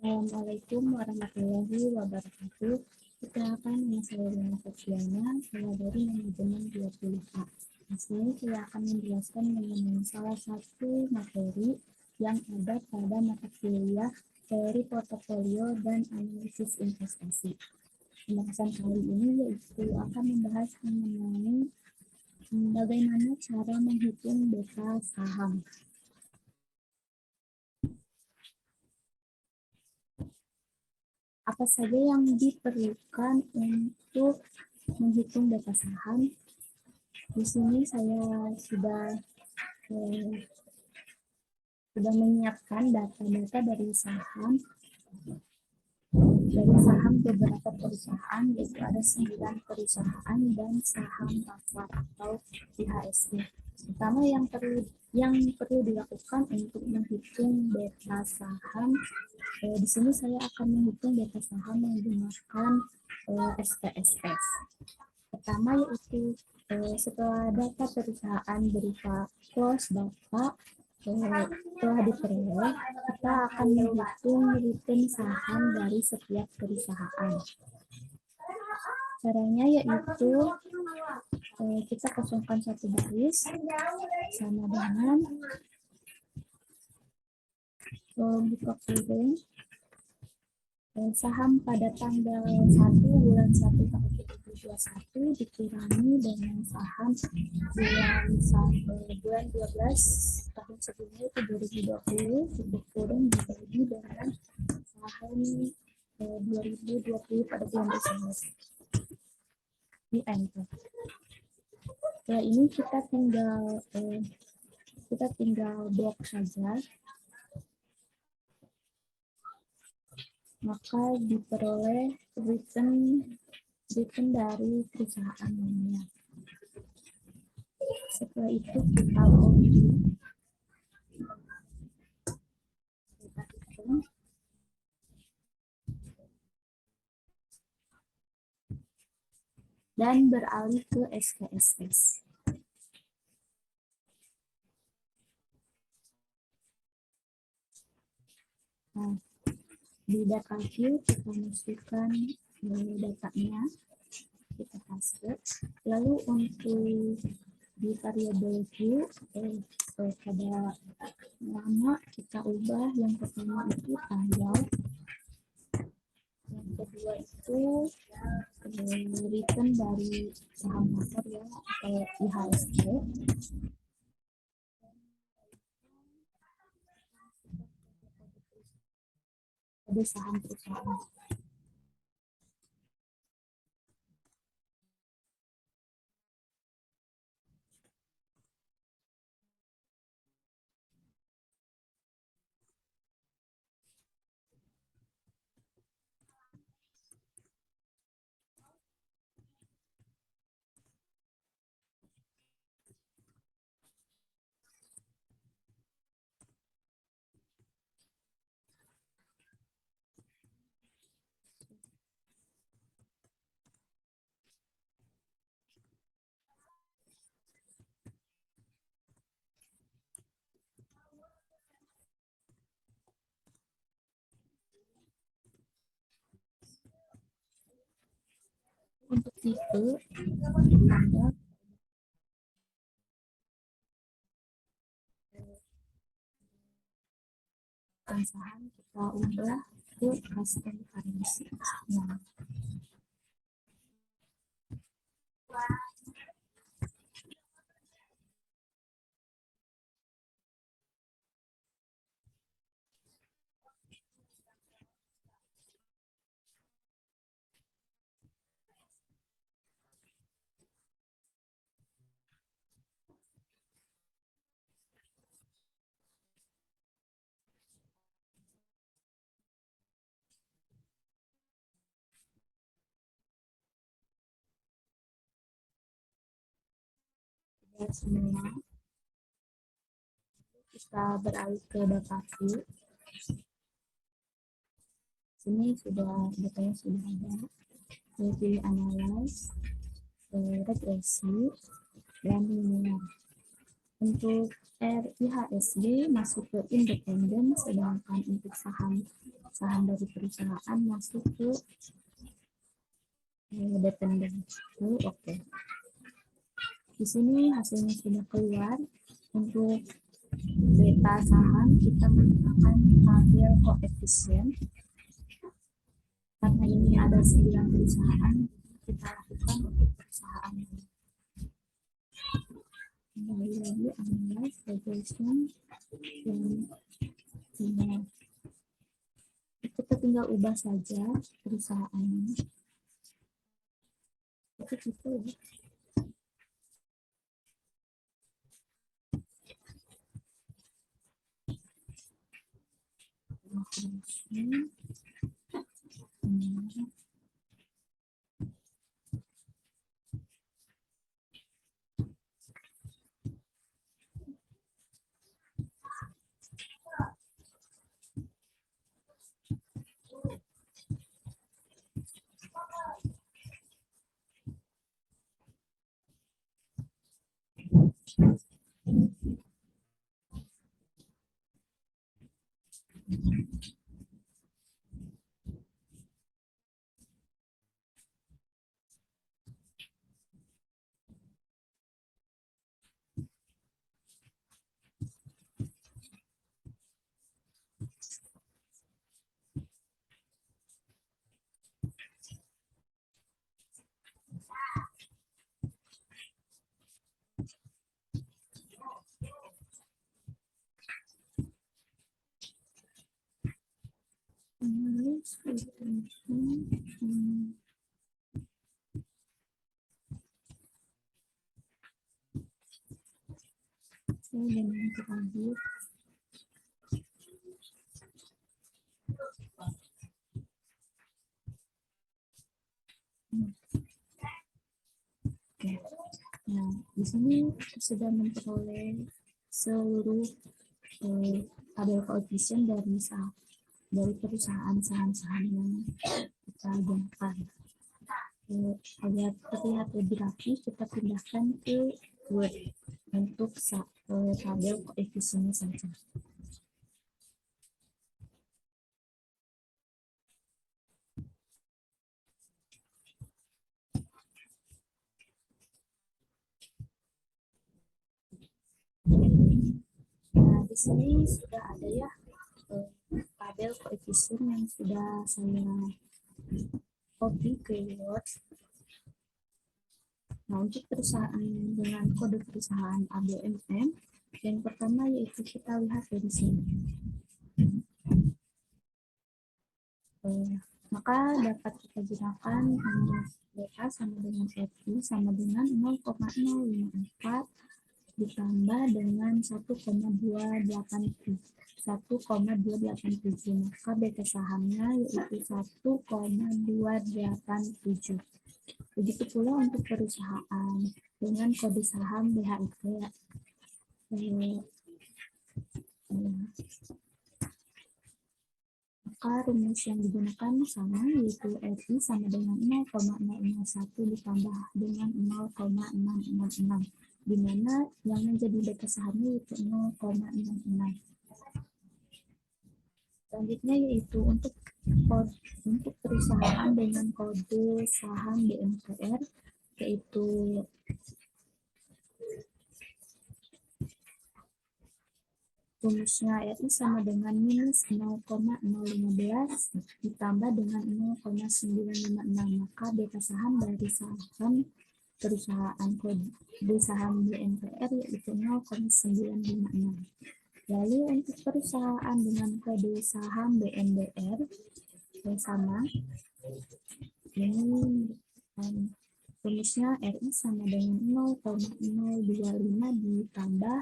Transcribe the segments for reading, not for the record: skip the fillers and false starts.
Assalamualaikum warahmatullahi wabarakatuh. Perkenalkan, nama saya Lina Fetriana, saya dari manajemen 20A. Di sini saya akan menjelaskan mengenai salah satu materi yang ada pada mata kuliah teori portofolio dan analisis investasi. Pembahasan kali ini yaitu akan membahas mengenai bagaimana cara menghitung beta saham. Apa saja yang diperlukan untuk menghitung beta saham? Di sini saya sudah menyiapkan data-data dari saham beberapa perusahaan, yaitu ada 9 perusahaan dan saham pasar atau IHSG. Pertama yang perlu dilakukan untuk menghitung beta saham, di sini saya akan menghitung beta saham menggunakan SPSS. Pertama yaitu setelah data perusahaan berupa close data telah diperoleh, kita akan menghitung return saham dari setiap perusahaan. Caranya yaitu kita kosongkan satu baris sama dengan buka kurung saham pada tanggal 1 bulan 1 tahun 2021 dikurangi dengan saham bulan 12 tahun sebelumnya itu 2020 cukup kurang dibagi dengan saham 2020 pada bulan Desember. Di enter. Setelah ini kita tinggal blok saja, maka diperoleh return dari perusahaannya. Setelah itu kita hitung dan beralih ke SPSS. Nah, di data view kita masukkan datanya, kita paste. Lalu untuk di variabel view pada nama kita ubah, yang pertama itu tanggal, yang kedua itu return dari saham pasar ya atau IHSG. Ada saham perusahaan. Untuk tipe tanggal saham kita ubah ke custom currency. Nah, semua kita beralih ke data view. Sini datanya sudah ada. Pilih analyze, regresi, dan linear. Untuk RIHSG masuk ke independen, sedangkan untuk saham saham dari perusahaan masuk ke dependen. Oke. Di sini hasilnya sudah keluar. Untuk beta saham kita menggunakan tabel koefisien. Karena ini ada 9 perusahaan, kita lakukan untuk perusahaan ini. Kembali lagi analyze regression dan final. Kita tinggal ubah saja perusahaannya. Itu gitu ya. Nah, di sini sudah memperoleh seluruh tabel koefisien dari perusahaan saham-saham yang kita gunakan. Agar terlihat lebih rapi, kita pindahkan ke Word untuk tabel koefisiennya saja. Nah, di sini sudah ada ya tabel koefisien yang sudah saya copy ke Word. Nah, untuk perusahaan dengan kode perusahaan ABMM, yang pertama yaitu kita lihat dari sini. Maka dapat kita gunakan beta sama dengan FI sama dengan 0,054 ditambah dengan 1,287. Maka beta sahamnya yaitu 1,287. Begitu pula untuk perusahaan dengan kode saham BHIP ya. Maka rumus yang digunakan sama yaitu RI sama dengan 0,001 ditambah dengan 0,666, di mana yang menjadi beta sahamnya yaitu 0,66. Selanjutnya yaitu untuk perusahaan dengan kode saham BMPR yaitu rumusnya RI sama dengan minus 0,015 ditambah dengan 0,956, maka beta saham dari saham perusahaan kode saham BMPR yaitu 0,956. Lalu untuk perusahaan dengan kode saham BMBR sama ini rumusnya RI sama dengan 0,025 ditambah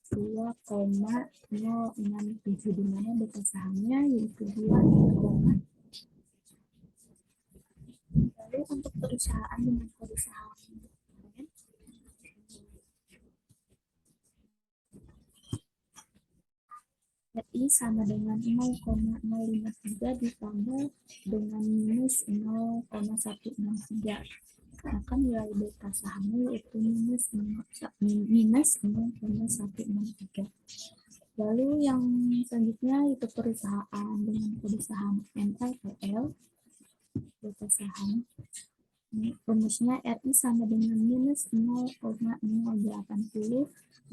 2,067, di mana beta sahamnya yaitu 2. Lalu untuk perusahaan dengan kode saham RI sama dengan 0,053 ditambah dengan minus 0,163. Maka nilai beta sahamnya yaitu minus 0,163. Lalu yang selanjutnya itu perusahaan dengan kode saham MLPL, beta saham. Rumusnya RI sama dengan minus 0,080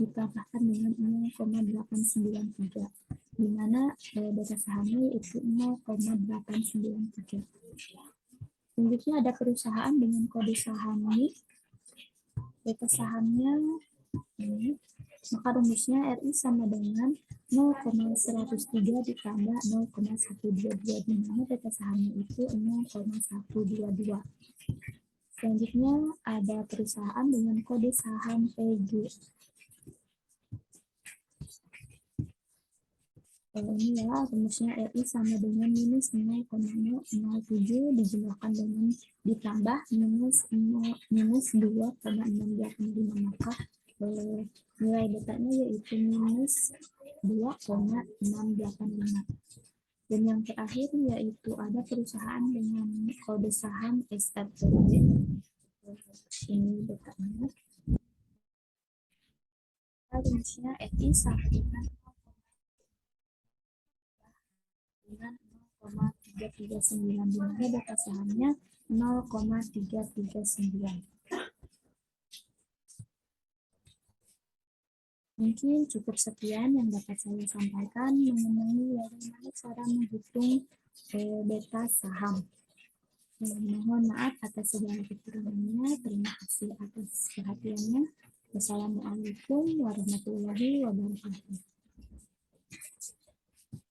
ditambahkan dengan 0,893, di mana beta sahamnya itu 0,893. Selanjutnya ada perusahaan dengan kode saham ini, beta sahamnya ini, maka rumusnya RI sama dengan 0,103 ditambah 0,122, di mana beta sahamnya itu 0,122. Selanjutnya ada perusahaan dengan kode saham PG. Ini ya, rumusnya RI sama dengan minus 0,007 dijumlahkan dengan ditambah minus 2,685, maka nilai betanya yaitu minus 2,685. Dan yang terakhir yaitu ada perusahaan dengan kode saham SRPB. Ini betanya. Rumusnya RI sama dengan 0,339, di mana data sahamnya 0,339. Mungkin cukup sekian yang dapat saya sampaikan mengenai bagaimana cara menghitung beta saham. Mohon maaf atas segala kekurangannya. Terima kasih atas perhatiannya. Wassalamualaikum warahmatullahi wabarakatuh.